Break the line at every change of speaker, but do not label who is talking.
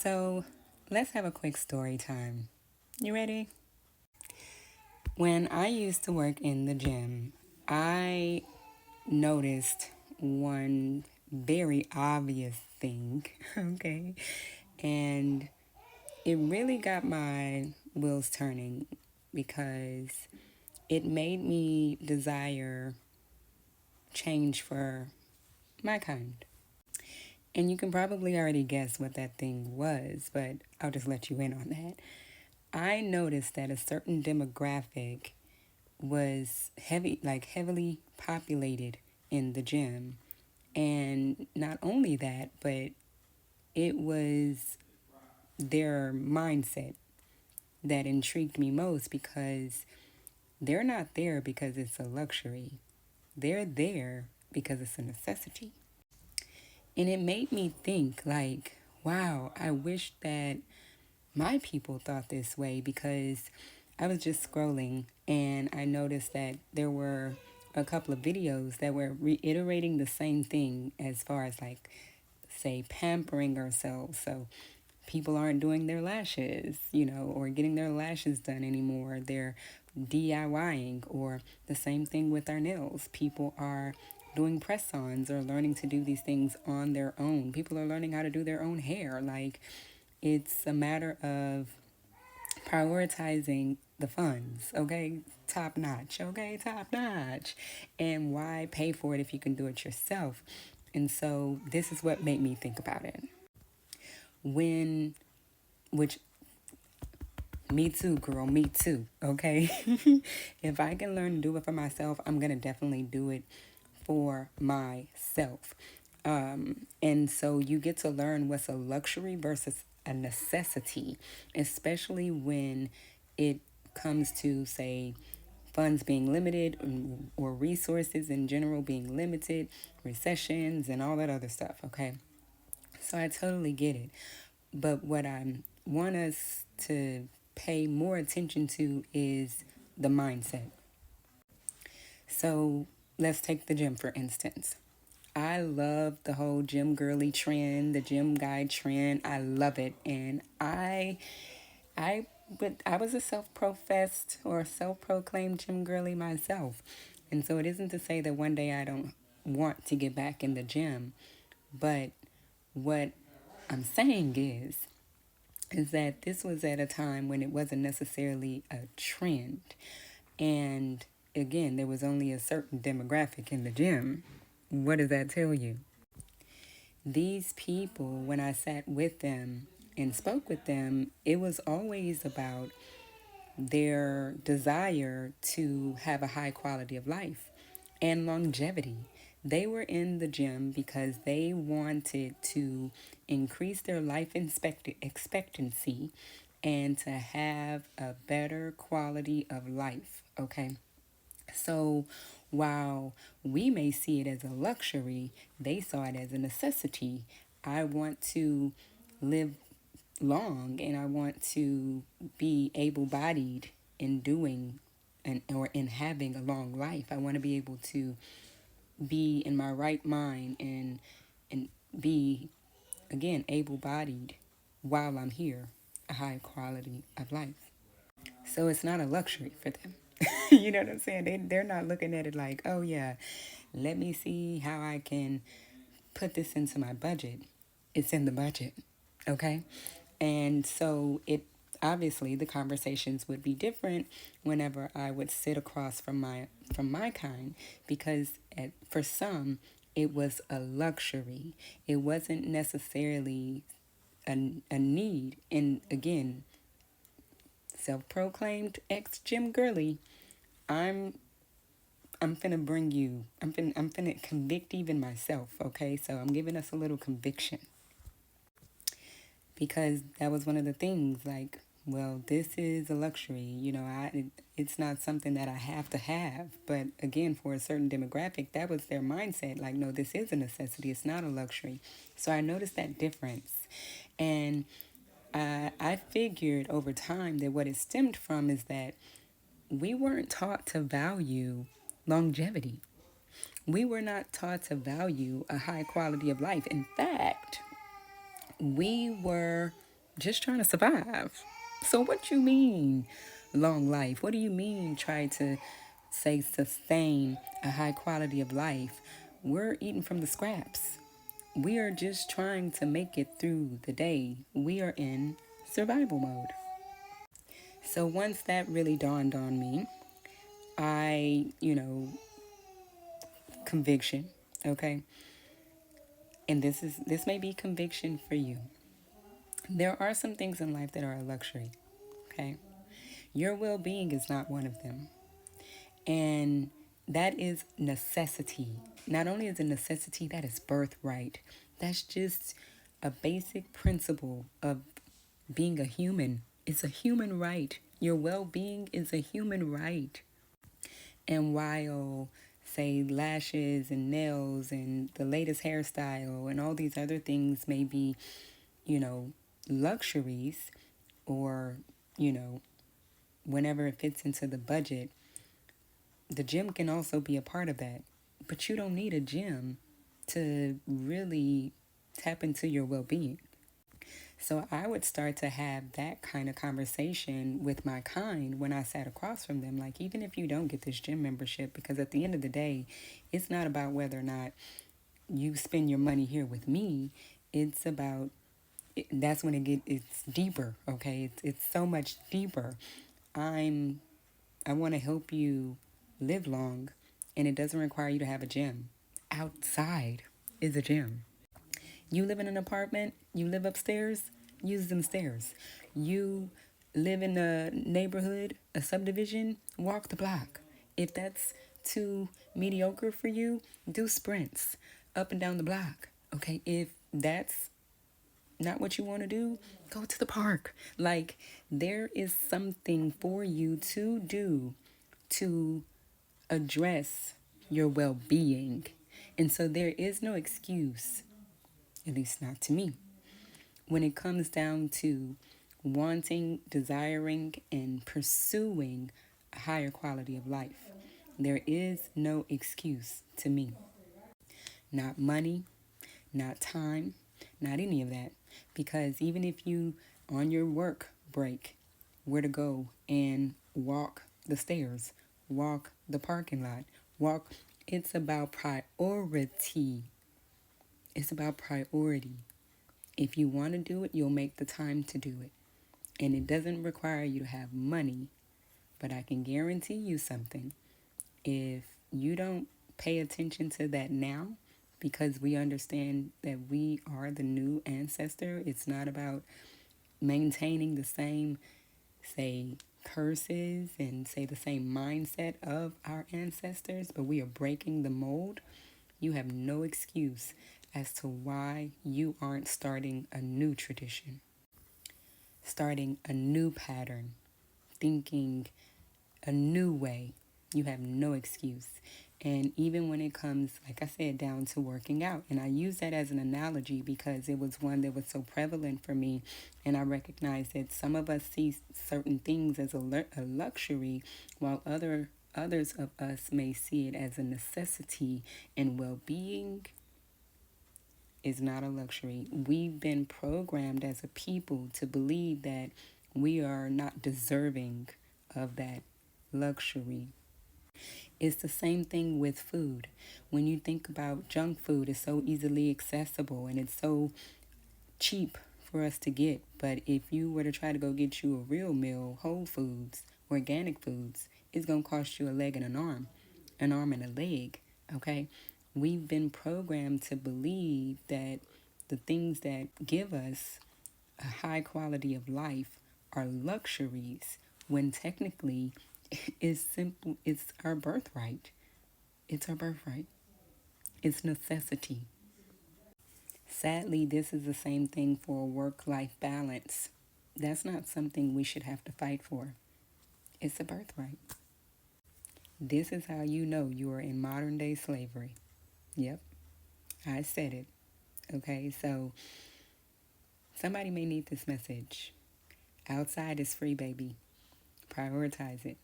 So let's have a quick story time. You ready? When I used to work in the gym, I noticed one very obvious thing, okay? And it really got my wheels turning because it made me desire change for my kind. And you can probably already guess what that thing was, but I'll just let you in on that. I noticed that a certain demographic was heavily populated in the gym. And not only that, but it was their mindset that intrigued me most because they're not there because it's a luxury. They're there because it's a necessity. And it made me think, like, wow, I wish that my people thought this way because I was just scrolling and I noticed that there were a couple of videos that were reiterating the same thing as far as, like, say, pampering ourselves. So people aren't doing their lashes, or getting their lashes done anymore. They're DIYing, or the same thing with our nails. People are doing press-ons or learning to do these things on their own. People are learning how to do their own hair. Like, it's a matter of prioritizing the funds, okay? Top notch, okay? Top notch. And why pay for it if you can do it yourself? And so this is what made me think about it. When, which, me too, girl, me too, okay? If I can learn to do it for myself, I'm going to definitely do it for myself. And so you get to learn what's a luxury versus a necessity, especially when it comes to, say, funds being limited or resources in general being limited, recessions, and all that other stuff, okay? So I totally get it. But what I want us to pay more attention to is the mindset. So let's take the gym for instance. I love the whole gym girly trend, the gym guy trend. I love it. And I was a self-professed or self-proclaimed gym girly myself. And so it isn't to say that one day I don't want to get back in the gym, but what I'm saying is that this was at a time when it wasn't necessarily a trend. And again, there was only a certain demographic in the gym. What does that tell you? These people, when I sat with them and spoke with them, it was always about their desire to have a high quality of life and longevity. They were in the gym because they wanted to increase their life expectancy and to have a better quality of life, okay? So while we may see it as a luxury, they saw it as a necessity. I want to live long and I want to be able bodied in doing or in having a long life. I want to be able to be in my right mind and be again able bodied while I'm here, a high quality of life. So it's not a luxury for them. You know what I'm saying? They're not looking at it like, oh yeah, let me see how I can put this into my budget. It's in the budget, okay? And so it obviously the conversations would be different whenever I would sit across from my kind because for some it was a luxury. It wasn't necessarily a need. And again, self-proclaimed ex-gym girly, I'm I'm finna bring you. I'm finna convict even myself. Okay, so I'm giving us a little conviction because that was one of the things. Like, well, this is a luxury. It's not something that I have to have. But again, for a certain demographic, that was their mindset. Like, no, this is a necessity. It's not a luxury. So I noticed that difference, and I figured over time that what it stemmed from is that we weren't taught to value longevity. We were not taught to value a high quality of life. In fact, we were just trying to survive. So what you mean long life? What do you mean try to say sustain a high quality of life? We're eating from the scraps. We are just trying to make it through the day. We are in survival mode. So once that really dawned on me, conviction, okay? And this may be conviction for you. There are some things in life that are a luxury, okay? Your well-being is not one of them. And that is necessity. Not only is it necessity, that is birthright. That's just a basic principle of being a human. It's a human right. Your well-being is a human right. And while, say, lashes and nails and the latest hairstyle and all these other things may be, you know, luxuries, or, you know, whenever it fits into the budget, the gym can also be a part of that. But you don't need a gym to really tap into your well being. So I would start to have that kind of conversation with my kind when I sat across from them. Like, even if you don't get this gym membership, because at the end of the day, it's not about whether or not you spend your money here with me. It's about, that's when it's deeper, okay? It's so much deeper. I want to help you live long, and it doesn't require you to have a gym. Outside is a gym. You live in an apartment, you live upstairs, use them stairs. You live in a neighborhood, a subdivision, walk the block. If that's too mediocre for you, do sprints up and down the block. Okay, if that's not what you want to do, go to the park. Like, there is something for you to do to address your well being. And so there is no excuse, at least not to me, when it comes down to wanting, desiring, and pursuing a higher quality of life. There is no excuse to me. Not money, not time, not any of that. Because even if you, on your work break, were to go and walk the stairs, walk the parking lot, walk, it's about priority. It's about priority. If you want to do it, you'll make the time to do it. And it doesn't require you to have money, but I can guarantee you something. If you don't pay attention to that now, because we understand that we are the new ancestor, it's not about maintaining the same, say, curses and say the same mindset of our ancestors, but we are breaking the mold. You have no excuse as to why you aren't starting a new tradition, starting a new pattern, thinking a new way. You have no excuse. And even when it comes, like I said, down to working out, and I use that as an analogy because it was one that was so prevalent for me, and I recognize that some of us see certain things as a luxury, while others of us may see it as a necessity. And well-being is not a luxury. We've been programmed as a people to believe that we are not deserving of that luxury. It's the same thing with food. When you think about junk food, it's so easily accessible and it's so cheap for us to get. But if you were to try to go get you a real meal, whole foods, organic foods, it's going to cost you a leg and an arm and a leg, okay? We've been programmed to believe that the things that give us a high quality of life are luxuries when technically it's our birthright. It's our birthright. It's necessity. Sadly, this is the same thing for a work-life balance. That's not something we should have to fight for. It's a birthright. This is how you know you are in modern day slavery. Yep, I said it. Okay, so somebody may need this message. Outside is free, baby. Prioritize it.